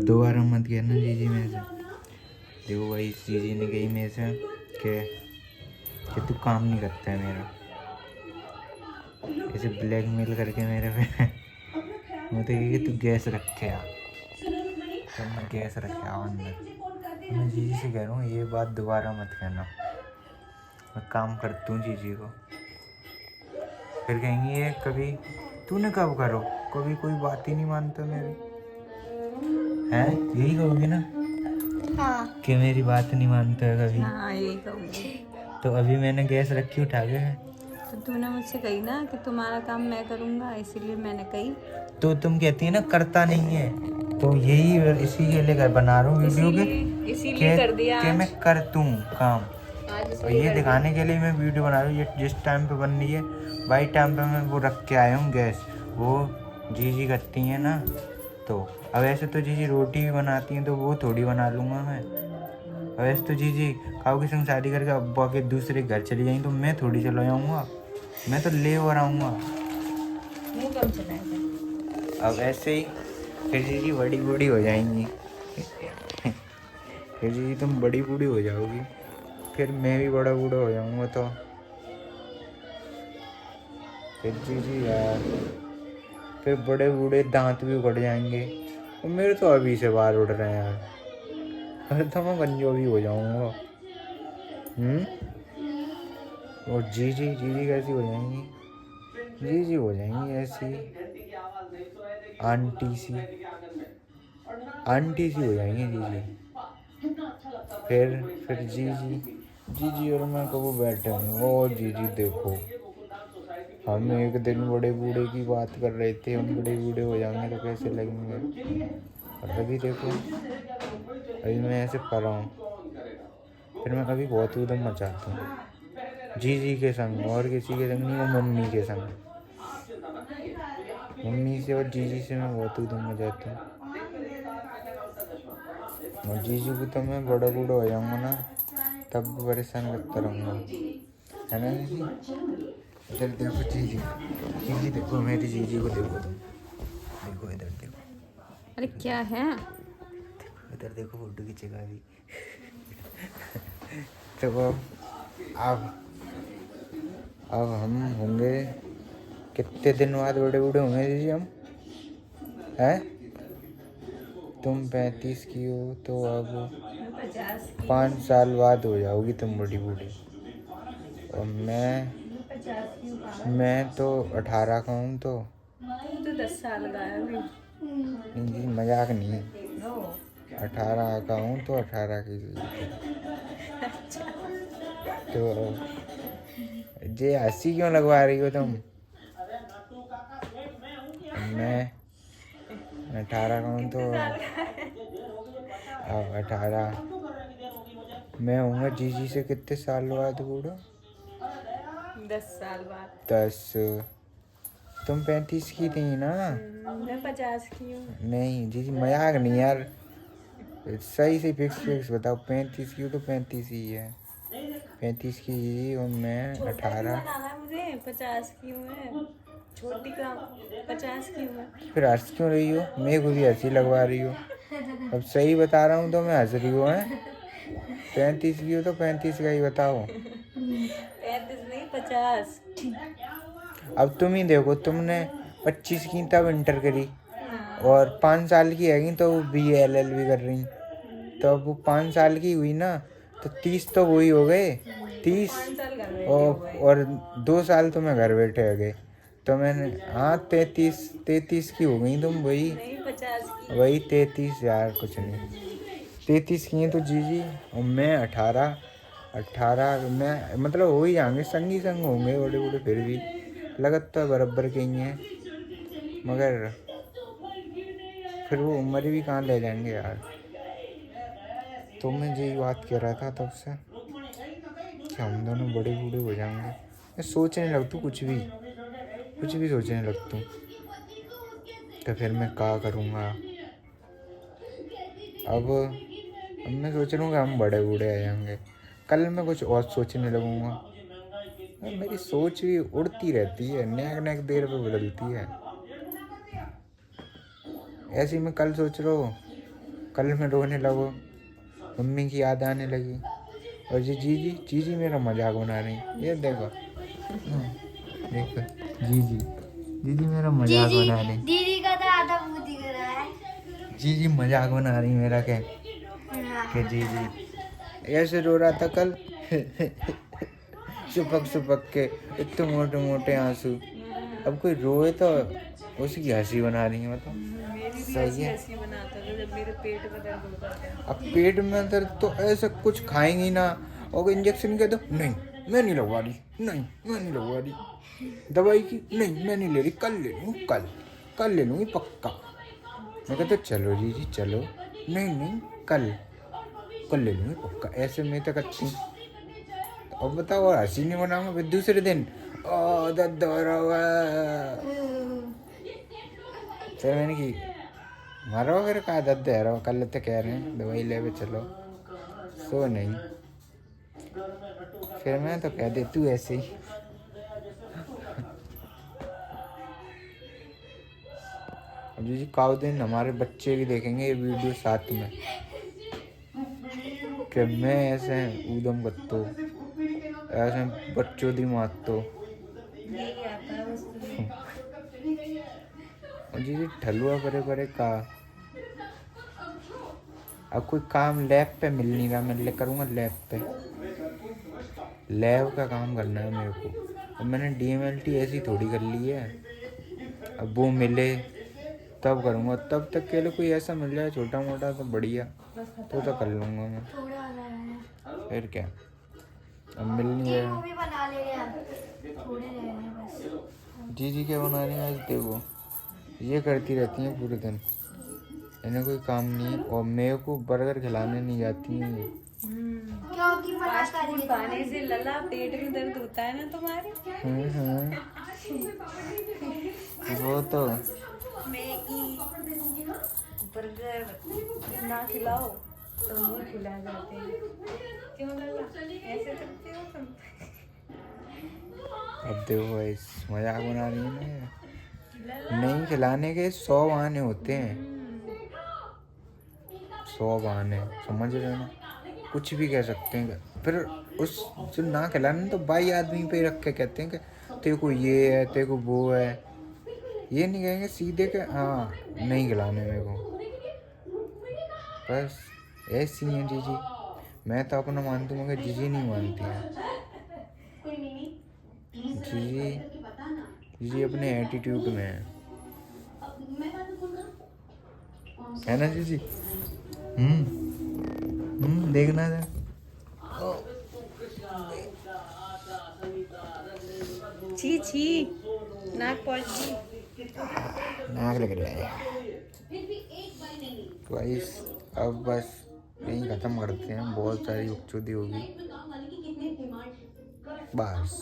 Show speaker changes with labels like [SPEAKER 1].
[SPEAKER 1] दोबारा मत कहना जीजी मेरे से। देखो भाई जीजी ने कही मेरे से कि तू काम नहीं करता है मेरा, ऐसे ब्लैकमेल करके मेरे पे मुझे कही कि तू गैस रखे आ, तो मैं गैस रखे आ अंदर। मैं जीजी से कह रहा हूँ ये बात दोबारा मत कहना, मैं काम करता हूँ जीजी को। फिर कहेंगी ये कभी तूने कब करो, कभी कोई बात ही नहीं मानता मेरी, है यही कहोगे ना? हाँ। कि मेरी बात नहीं मानता है कभी?
[SPEAKER 2] हाँ यही कहूँगी।
[SPEAKER 1] तो अभी मैंने गैस रखी उठा के है,
[SPEAKER 2] तो तूने मुझसे कही ना कि तुम्हारा काम मैं करूँगा, इसीलिए मैंने कही।
[SPEAKER 1] तो तुम कहती है ना करता नहीं है, तो यही इसी के लिए बना रहा हूँ वीडियो के,
[SPEAKER 2] इसीलिए कर दिया
[SPEAKER 1] कि मैं कर दूँ काम।
[SPEAKER 2] आज
[SPEAKER 1] और ये दिखाने के लिए मैं वीडियो बना रहा हूँ, ये जिस टाइम पे बन रही है भाई टाइम पे मैं वो रख के आया हूँ गैस, वो जीजी करती हैं ना। तो अब ऐसे तो जीजी रोटी भी बनाती हैं, तो वो थोड़ी बना लूँगा मैं। अब ऐसे तो जीजी खाओ के संग शादी करके अब्बा के दूसरे घर चली जाएंगी, तो मैं थोड़ी चला जाऊँगा, मैं तो ले और आऊँगा।
[SPEAKER 2] मुँह कम चलाएगा।
[SPEAKER 1] अब ऐसे ही फिर जीजी बड़ी बूढ़ी हो जाएंगी फिर जीजी तुम बड़ी बूढ़ी हो जाओगी, फिर मैं भी बड़ा बूढ़ा हो जाऊँगा, तो फिर जीजी यार फिर बड़े बूढ़े दांत भी उखड़ जाएंगे, और मेरे तो अभी से बाल उड़ रहे हैं यार, अरे तो मैं गंजो भी हो जाऊँगा। और जीजी जीजी कैसी हो जाएंगी? जीजी हो जाएंगी ऐसी आंटी सी हो जाएंगी जीजी। फिर जीजी और मैं कब बैठे होंगे, ओ जीजी देखो हम एक दिन बड़े बूढ़े की बात कर रहे थे, हम बड़े बूढ़े हो जाएंगे तो कैसे लगेंगे। और अभी देखो अभी मैं ऐसे कर रहा हूँ, फिर मैं कभी बहुत उधम मचाता हूँ जीजी के संग, और किसी के संग नहीं, वो मम्मी के संग, मम्मी से और जीजी से मैं बहुत उधम मचाता हूँ। और जीजी को तो मैं बड़ा बूढ़ा हो जाऊँगा ना, तब भी परेशान करता रहूँगा, है ना जीजी? इधर देखो जीजी, जीजी देखो मेरी जीजी को देखो तुम, देखो इधर देखो।
[SPEAKER 2] अरे क्या है?
[SPEAKER 1] इधर देखो फोटो खींचेगा अभी तो अब हम होंगे कितने दिन बाद बड़े बूढ़े होंगे जीजी हम, हैं? तुम 35 की हो तो अब 5 साल बाद हो जाओगी तुम बड़ी बूढ़ी, और मैं तो 18 का हूँ, तो
[SPEAKER 2] 10 साल का है अभी।
[SPEAKER 1] जी मजाक नहीं, 18 का हूँ तो 18 की तो जे हंसी क्यों लगवा रही हो तुम? मैं 18 का हूँ तो अब 18 मैं हूँगा जीजी से कितने साल बाद बूढ़ा?
[SPEAKER 2] 10 साल बाद।
[SPEAKER 1] 10, तुम 35 की थी ना?
[SPEAKER 2] मैं 50 की हूँ।
[SPEAKER 1] नहीं जीजी मजाक नहीं यार, सही से फिक्स बताओ, 35 की हो तो 35 ही है, 35 की जीजी और मैं 18।
[SPEAKER 2] मुझे 50 की हूँ मैं, छोटी का 50 की हूँ।
[SPEAKER 1] फिर हंस क्यों रही हो? मेरे को भी हंसी लगवा रही हो, अब सही बता रहा हूँ तो मैं हंस रही हूँ, हैं? 35 की हो तो 35 का ही बताओ।
[SPEAKER 2] 35 नहीं 50।
[SPEAKER 1] अब तुम ही देखो, तुमने 25 की तब इंटर करी, और 5 साल की हैगी तो BA LLB कर रही, तो अब वो 5 साल की हुई ना, तो 30 तो वही हो गए, 30 और 2 साल तो मैं घर बैठे हो गए, तो मैंने हाँ 33 की हो गई तुम, वही 33 यार, कुछ नहीं 33 की हैं तो जीजी, और मैं 18 में मतलब हो ही जाएंगे, संगी संग होंगे बड़े बड़े, फिर भी लगत तो बराबर के ही हैं, मगर फिर वो उम्र भी कहाँ ले जाएंगे यार। तो मैं यही बात कह रहा था तब से कि हम दोनों बड़े बूढ़े हो जाएंगे। मैं सोचने लगता कुछ भी सोचने लगता हूँ, तो फिर मैं क्या करूँगा। अब मैं सोच रहा हूँ कि हम बड़े बूढ़े आ जाएंगे, कल मैं कुछ और सोचने लगूंगा। मेरी सोच भी उड़ती रहती है, नेक देर पे बदलती है। ऐसे ही मैं कल सोच रहा हूँ कल मैं रोने लगो, मम्मी की याद आने लगी। और ये जीजी जीजी मेरा मजाक बना रही है, ये देखो। देखो जीजी जीजी मेरा मजाक बना रही।
[SPEAKER 3] दीदी का तो आधा मुंह दिख रहा है।
[SPEAKER 1] जीजी मजाक बना रही मेरा के जीजी ऐसे रो रहा था कल। सुपक के इतने मोटे मोटे आंसू। अब कोई रोए तो उसकी हंसी बना रही है, मतलब
[SPEAKER 2] मेरी भी
[SPEAKER 1] सही
[SPEAKER 2] ऐसी
[SPEAKER 1] है।
[SPEAKER 2] हंसी बनाता था जब मेरे पेट में दर्द होता था।
[SPEAKER 1] अब पेट में दर्द तो ऐसा कुछ खाएंगी ना, और इंजेक्शन के दो, नहीं मैं नहीं लगवा रही, नहीं मैं नहीं लगवा रही। दवाई की, नहीं मैं नहीं ले रही, कल ले लूँ, कल ले लूँगी पक्का। मैं कहता चलो जी चलो, नहीं कल ले लूँगी पक्का। ऐसे में तक अच्छी। अब बताओ, और हंसी नहीं बनाऊंगा फिर दूसरे दिन दर्द हो रहा है। फिर मैंने की मारो, फिर कहा दर्द है रहा, कल तो कह रहे हैं दवाई ले चलो, सो नहीं। फिर मैं तो कह दे तू ऐसे ही। अब जी काउ दिन हमारे बच्चे भी देखेंगे ये वीडियो साथ में, कि मैं ऐसे ऊधम करतो, ऐसे बच्चों दी मारतो।
[SPEAKER 2] यही आता है बस तुम्हें।
[SPEAKER 1] और जी ठलुआ बड़े बड़े का। अब कोई काम लैब पे मिल नहीं रहा, मैं करूँगा लैब पे। लैब का काम करना है मेरे को। अब मैंने DMLT ऐसी थोड़ी कर ली है, अब वो मिले तब करूँगा। तब तक के लिए कोई ऐसा मिल जाए छोटा मोटा तो बढ़िया, तो कर लूँगा मैं।
[SPEAKER 3] थोड़ा आ रहा है।
[SPEAKER 1] फिर क्या, अब मिल नहीं
[SPEAKER 3] ये
[SPEAKER 1] रहा।
[SPEAKER 3] मूवी बना ले रहे हैं, थोड़े रह रहे हैं बस।
[SPEAKER 1] जी क्या बना रही हैं आज, देखो ये करती रहती हैं पूरे दिन, इन्हें कोई काम नहीं। और मेरे को बर्गर खिलाने नहीं जाती हैं ये।
[SPEAKER 3] क्योंकि मना
[SPEAKER 2] फास्ट
[SPEAKER 3] कर
[SPEAKER 2] फूड
[SPEAKER 3] रही
[SPEAKER 2] खाने से लला पेट में दर्द होता है ना तुम्हारे।
[SPEAKER 1] वो तो
[SPEAKER 2] मैगी बर्गर ना खिलाओ तो मुंह फुला जाते हैं। क्यों लला ऐसे करते हो तुम?
[SPEAKER 1] अब देखो इस मजाक बना रही है ना ये। नहीं खिलाने के 100 बहाने होते हैं, 100 बहाने, समझ रहे हो ना। कुछ भी कह सकते हैं। फिर उस जो ना खिलाने तो बाई आदमी पे रख के कहते हैं कि तेरे को ये है, तेरे को वो है। ये नहीं कहेंगे सीधे के हाँ नहीं खिलाने मेरे को। बस ऐसी है जीजी। मैं तो अपना मानती हूँ मगर जीजी नहीं मानती है। जीजी अपने एटीट्यूड में है ना जीजी। देखना है
[SPEAKER 2] छी नाक पहुंची।
[SPEAKER 1] नाक लग रहा है गाइस। अब बस यहीं ख़त्म करते हैं, बहुत सारी बकचोदी होगी बस।